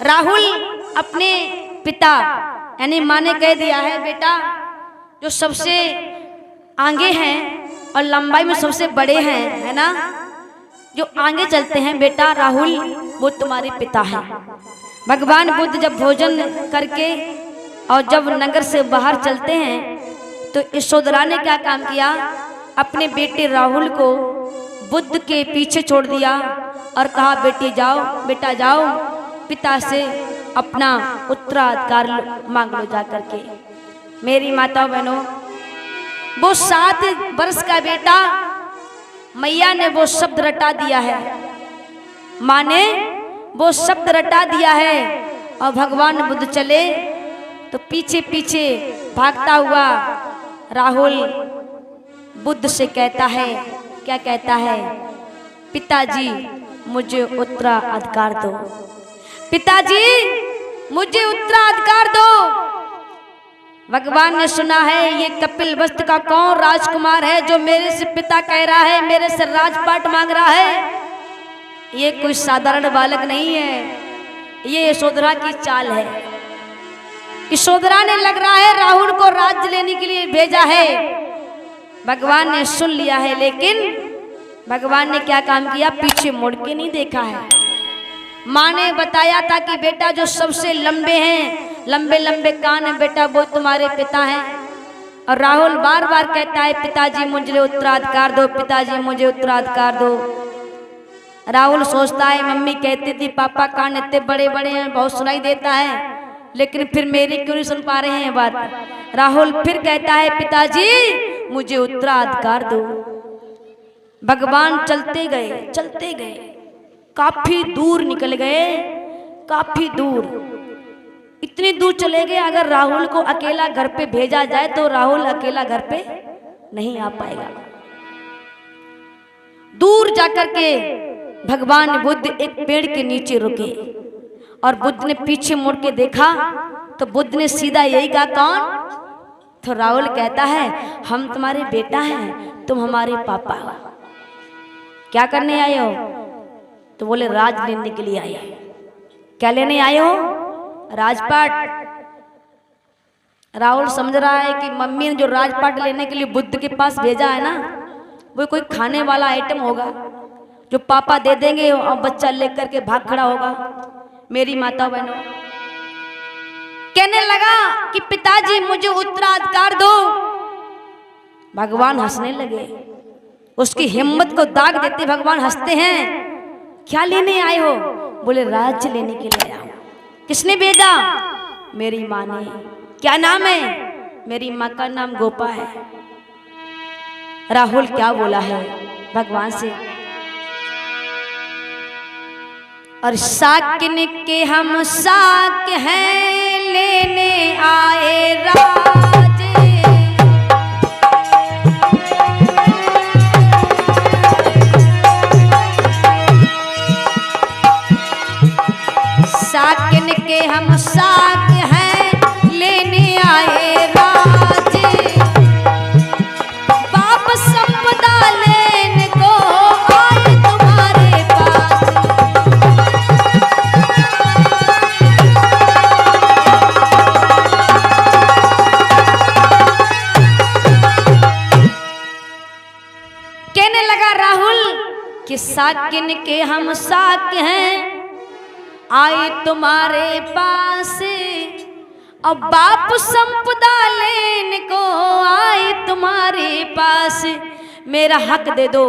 राहुल अपने पिता यानी माँ ने कह दिया है, बेटा जो सबसे आगे हैं और लंबाई में सबसे बड़े हैं, है ना, जो आगे चलते हैं बेटा राहुल, वो तुम्हारे पिता हैं। भगवान बुद्ध जब भोजन करके और जब नगर से बाहर चलते हैं तो यशोधरा ने क्या काम किया, अपने बेटे राहुल को बुद्ध के पीछे छोड़ दिया और कहा, बेटी जाओ, बेटा जाओ, पिता से अपना उत्तराधिकार मांग लो जा करके। मेरी माता बहनों, वो 7 वर्ष का बेटा, मैया ने वो शब्द रटा दिया है, माँ ने वो शब्द रटा दिया है और भगवान बुद्ध चले तो पीछे पीछे भागता हुआ राहुल बुद्ध से कहता है, क्या कहता है, पिताजी मुझे उत्तराधिकार दो, पिताजी मुझे उत्तराधिकार दो। भगवान ने सुना है ये कपिल वस्तु का कौन राजकुमार है जो मेरे से पिता कह रहा है, मेरे से राजपाट मांग रहा है। ये कोई साधारण बालक नहीं है, ये यशोधरा की चाल है। यशोधरा ने लग रहा है राहुल को राज्य लेने के लिए भेजा है। भगवान ने सुन लिया है, लेकिन भगवान ने क्या काम किया, पीछे मुड़ के नहीं देखा है। माँ ने बताया था कि बेटा जो सबसे लंबे हैं, लंबे लंबे कान है बेटा, वो तुम्हारे पिता हैं। और राहुल बार बार कहता है, पिताजी मुझे उत्तराधिकार दो, पिताजी मुझे उत्तराधिकार दो। राहुल सोचता है, मम्मी कहती थी पापा कान इतने बड़े बड़े हैं, बहुत सुनाई देता है, लेकिन फिर मेरी क्यों नहीं सुन पा रहे हैं बात। राहुल फिर कहता है, पिताजी मुझे उत्तराधिकार दो। भगवान चलते गए, काफी दूर निकल गए, काफी दूर, इतनी दूर चले गए, अगर राहुल को अकेला घर पे भेजा जाए तो राहुल अकेला घर पे नहीं आ पाएगा। दूर जाकर के भगवान बुद्ध एक पेड़ के नीचे रुके और बुद्ध ने पीछे मुड़ के देखा तो बुद्ध ने सीधा यही कहा, कौन? तो राहुल कहता है, हम तुम्हारे बेटा हैं, तुम हमारे पापा हो। क्या करने आए हो? तो बोले राज लेने के लिए आए हो। क्या लेने आए हो? राजपाट। राहुल समझ रहा है कि मम्मी ने जो राजपाट लेने के लिए बुद्ध के पास भेजा है ना, वो कोई खाने वाला आइटम होगा जो पापा दे देंगे और बच्चा लेकर के भाग खड़ा होगा। मेरी माता बहनों, कहने लगा कि पिताजी मुझे उत्तराधिकार दो। भगवान हंसने लगे, उसकी हिम्मत को दाग देते भगवान हंसते हैं। क्या लेने आए हो? बोले राज्य लेने के लिए आया हूं। किसने भेजा? मेरी माँ ने। क्या नाम है? मेरी माँ का नाम गोपा है। राहुल क्या बोला है भगवान से, और साकिन के हम साक हैं, लेने आए राज। साकिन के हम साक हैं, लेने आए राज। बाप संपदा लेने को आए तुम्हारे पास। कहने लगा राहुल कि साकिन के हम साक हैं, आए तुम्हारे पास, और बाप संपदा लेने को आए तुम्हारे पास। मेरा हक दे दो,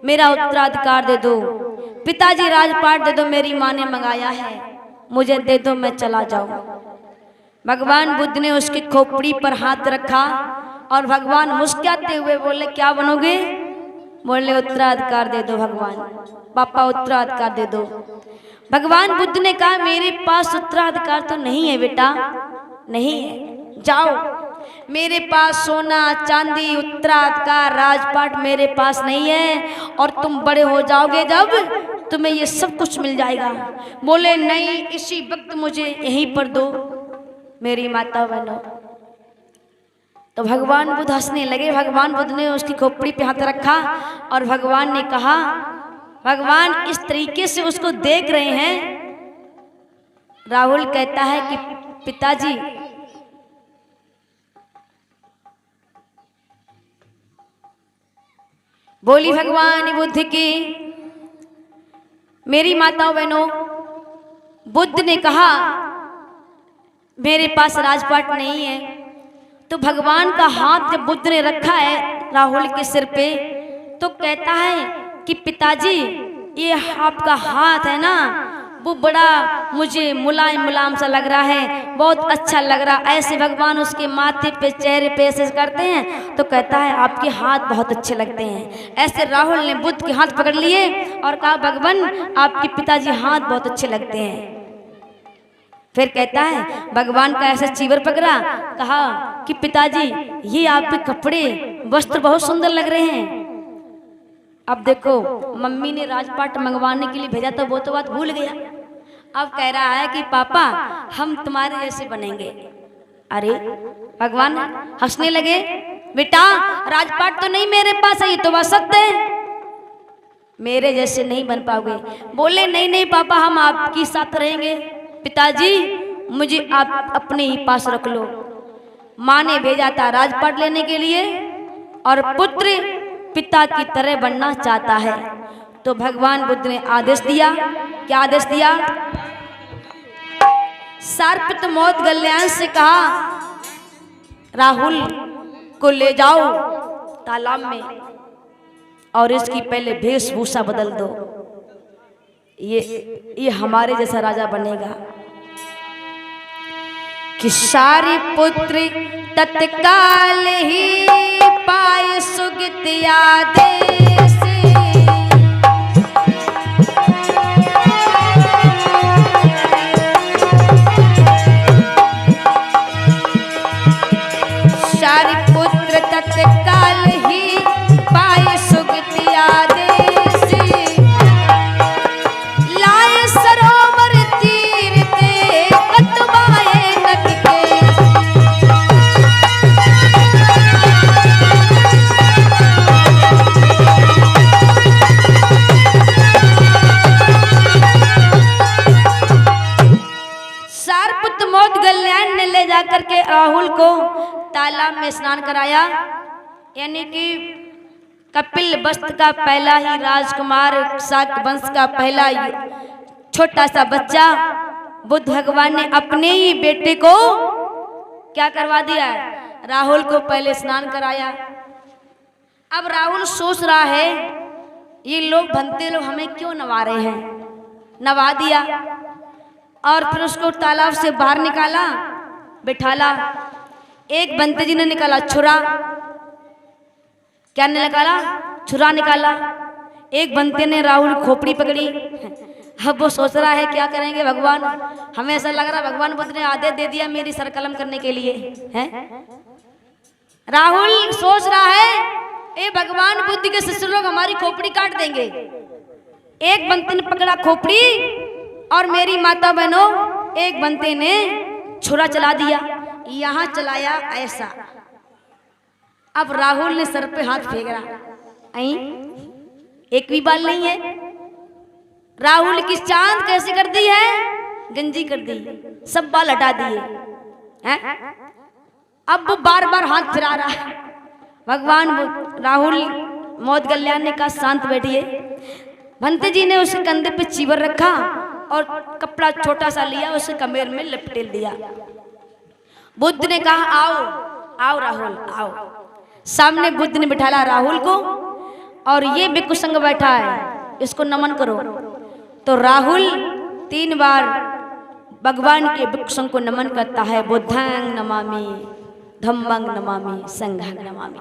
मेरा उत्तराधिकार दे दो, पिताजी राजपाट दे दो, मेरी माँ ने मंगाया है, मुझे दे दो, मैं चला जाऊं। भगवान बुद्ध ने उसकी खोपड़ी पर हाथ रखा और भगवान मुस्कुराते हुए बोले, क्या बनोगे? बोले उत्तराधिकार दे दो भगवान, पापा उत्तराधिकार दे दो। भगवान बुद्ध ने कहा, मेरे पास उत्तराधिकार तो नहीं है बेटा, नहीं है, जाओ, मेरे पास सोना चांदी उत्तराधिकार राजपाट मेरे पास नहीं है, और तुम बड़े हो जाओगे जब तुम्हें ये सब कुछ मिल जाएगा। बोले नहीं, इसी वक्त मुझे यहीं पर दो। मेरी माता बहनों, तो भगवान बुद्ध हंसने लगे। भगवान बुद्ध ने उसकी खोपड़ी पे हाथ रखा और भगवान ने कहा, भगवान इस तरीके से उसको देख रहे हैं राहुल कहता है कि पिताजी, बोली भगवान बुद्ध की। मेरी माताओं बहनों, बुद्ध ने कहा मेरे पास राजपाट नहीं है, तो भगवान का हाथ जब बुद्ध ने रखा है राहुल के सिर पे, तो कहता है कि पिताजी ये आपका हाथ है ना, वो बड़ा मुझे मुलायम मुलायम सा लग रहा है, बहुत अच्छा लग रहा है। ऐसे भगवान उसके माथे पे, चेहरे पे ऐसे करते हैं, तो कहता है आपके हाथ बहुत अच्छे लगते हैं। ऐसे राहुल ने बुद्ध के हाथ पकड़ लिए और कहा भगवान आपके पिताजी हाथ बहुत अच्छे लगते हैं। फिर कहता है भगवान का ऐसे चीवर पकड़ा, कहा कि पिताजी ये आपके कपड़े वस्त्र बहुत सुंदर लग रहे हैं। अब देखो, मम्मी ने राजपाट मंगवाने के लिए भेजा तो वो तो बात भूल गया। अब कह रहा है कि पापा हम तुम्हारे जैसे बनेंगे। अरे भगवान हंसने लगे, बेटा राजपाट तो नहीं मेरे पास है, ये तो बात सत्य है, मेरे जैसे नहीं बन पाओगे। बोले नहीं नहीं पापा, हम आपके साथ रहेंगे। पिताजी मुझे आप अपने ही पास रख लो। माँ ने भेजा था राजपाट लेने के लिए, और पुत्र पिता की तरह बनना चाहता है, तो भगवान बुद्ध ने आदेश दिया। क्या आदेश दिया? सर्पित मोदगल्याण से कहा राहुल को ले जाओ तालाब में और इसकी पहले वेशभूषा बदल दो, ये हमारे जैसा राजा बनेगा। कि सारी पुत्र तत्काल ही पाए सुगत आदेश, सारी पुत्र तत्काल ही पाए सुगत आदेश, लाए सरोवर तीर ते कतवाए नट के। सारपुत्र मोदगल्याण ने ले जाकर के राहुल को तालाब में स्नान कराया, यानी कि कपिल वस्तु का पहला ही राजकुमार, शाक्त वंश का पहला छोटा सा बच्चा बुद्ध भगवान ने अपने ही बेटे को क्या करवा दिया? राहुल को पहले स्नान कराया। अब राहुल सोच रहा है ये लोग भंते लोग हमें क्यों नवा रहे हैं। नवा दिया और फिर उसको तालाब से बाहर निकाला, बिठाला। एक बंते जी ने निकाला छुरा। क्या निकाला? छुरा निकाला। एक बंते ने राहुल खोपड़ी पकड़ी। अब वो सोच रहा है क्या करेंगे भगवान, हमें ऐसा लग रहा भगवान बुद्ध ने आदेश दे दिया मेरी सर कलम करने के लिए है। राहुल सोच रहा है ए भगवान बुद्ध के शिष्य लोग हमारी खोपड़ी काट देंगे। एक बंते ने पकड़ा खोपड़ी और मेरी माता बहनों एक बंते ने छुरा चला दिया, यहां चलाया ऐसा। अब राहुल ने सर पे हाथ फेंक रहा, एक भी बाल नहीं है। राहुल की चांद कैसी कर दी है? गंजी कर दी, सब बाल हटा दिए हैं। अब वो बार बार हाथ फिरा रहा है। भगवान राहुल मोदगल्याण ने कहा शांत बैठिए। भंते जी ने उसके कंधे पे चीवर रखा और कपड़ा छोटा सा लिया, उसे कमर में लपेट दिया। बुद्ध ने कहा आओ आओ राहुल आओ। सामने बुद्ध ने बिठाला राहुल को और ये भिक्षुसंग बैठा है, इसको नमन करो। तो राहुल 3 बार भगवान के भिक्षुसंग को नमन करता है। बुद्धं नमामि, धम्मं नमामि, संघं नमामि।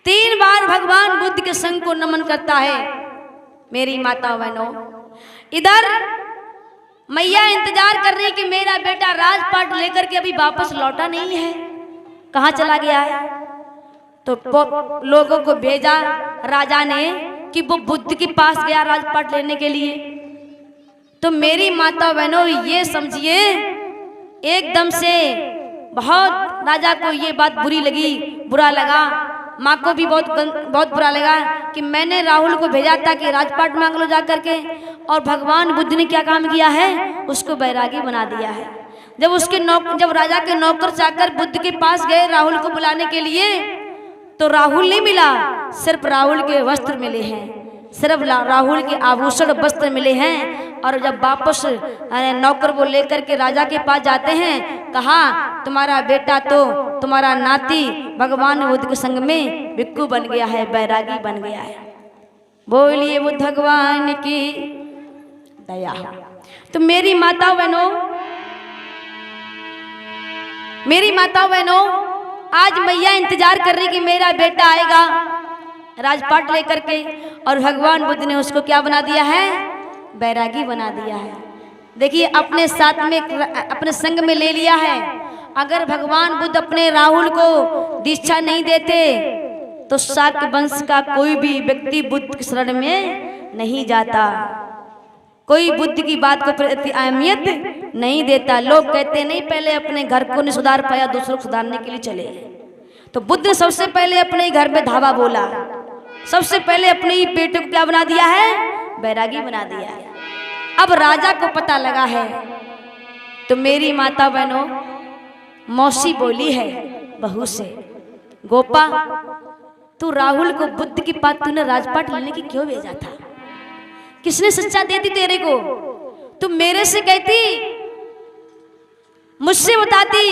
3 बार भगवान बुद्ध के संग को नमन करता है। मेरी माता बहनों, इधर मैया इंतजार कर रही कि मेरा बेटा राजपाट लेकर के अभी वापस लौटा नहीं है, कहाँ चला गया है। तो लोगों को भेजा राजा ने कि वो बुद्ध के पास गया राजपाट लेने के लिए। तो मेरी माता बहनों ये समझिए एकदम से बहुत राजा को ये बात बुरी लगी, बुरा लगा। माँ को भी बहुत बुरा लगा कि मैंने राहुल को भेजा था कि राजपाट मांग लो जा करके, और भगवान बुद्ध ने क्या काम किया है, उसको बैरागी बना दिया है। जब राजा के नौकर चाकर बुद्ध के पास गए राहुल को बुलाने के लिए, तो राहुल नहीं मिला, सिर्फ राहुल के वस्त्र मिले हैं, सिर्फ राहुल के आभूषण वस्त्र मिले हैं। और जब वापस नौकर को लेकर के राजा के पास जाते हैं, कहा तुम्हारा बेटा तो तुम्हारा नाती भगवान बुद्ध के संग में भिक्खु बन गया है, बैरागी बन गया है। बोलिए बुद्ध भगवान की दया। तो मेरी माता बहनों, आज मैया इंतजार कर रही कि मेरा बेटा आएगा राजपाट लेकर के, और भगवान बुद्ध ने उसको क्या बना दिया है, बैरागी बना दिया है। देखिए अपने साथ में, अपने संग में ले लिया है। अगर भगवान बुद्ध अपने राहुल को दीक्षा नहीं देते तो शाक्य वंश का कोई भी व्यक्ति बुद्ध की शरण में नहीं जाता, कोई बुद्ध की बात को प्रति अहमियत नहीं देता। लोग कहते नहीं पहले अपने घर को नहीं सुधार पाया, दूसरों को सुधारने के लिए चले। तो बुद्ध ने सबसे पहले अपने घर में धावा बोला, सबसे पहले अपने ही बेटे को क्या बना दिया है, बैरागी बना दिया है। अब राजा को पता लगा है, तो मेरी माता बहनों, मौसी बोली है बहू से, गोपा तू राहुल को बुद्ध की बात तूने राजपाट लेने की क्यों भेजा था? किसने सच्चा देती तेरे को? तू मेरे से कहती, मुझसे बताती।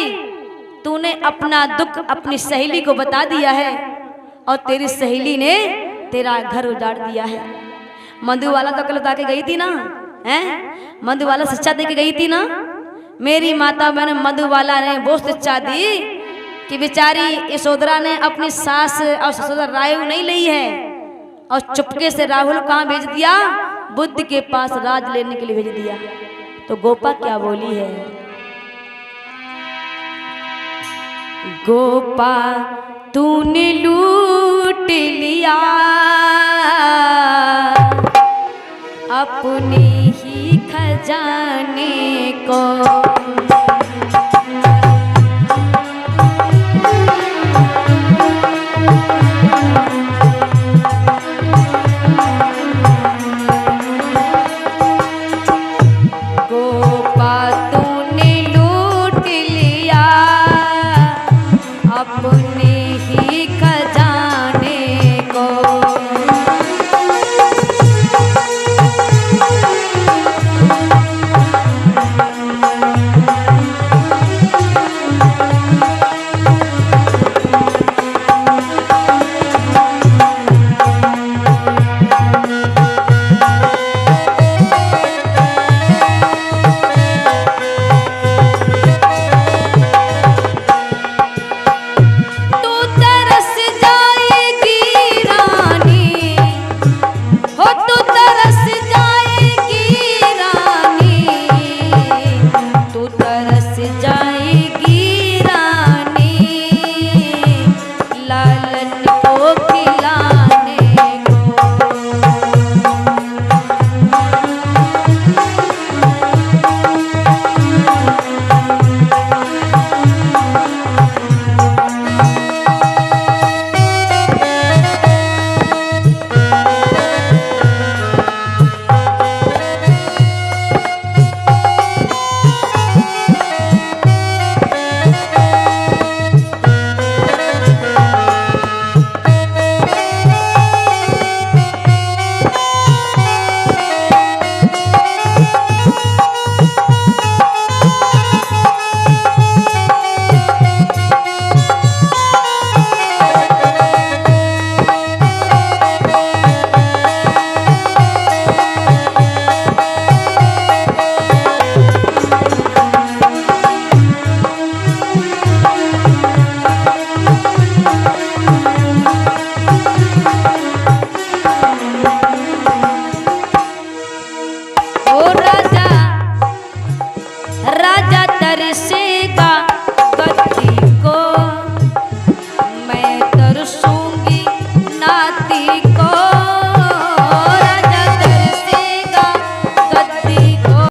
तूने अपना दुख अपनी सहेली को बता दिया है, और तेरी सहेली ने तेरा घर उजाड़ दिया है। मधुबाला तो कल बता के गई थी ना, हैं? मधुबाला सच्चा दे के गई थी ना। मेरी माता बहन, मधुबाला ने वो सच्चा दी कि बेचारी यशोधरा ने अपनी सास और ससुर रायु नहीं ली है, और चुपके से राहुल कहाँ भेज दिया, बुद्ध के पास राज लेने के लिए भेज दिया। तो गोपा क्या बोली है, गोपा तूने लूट लिया अपने ही खजाने को।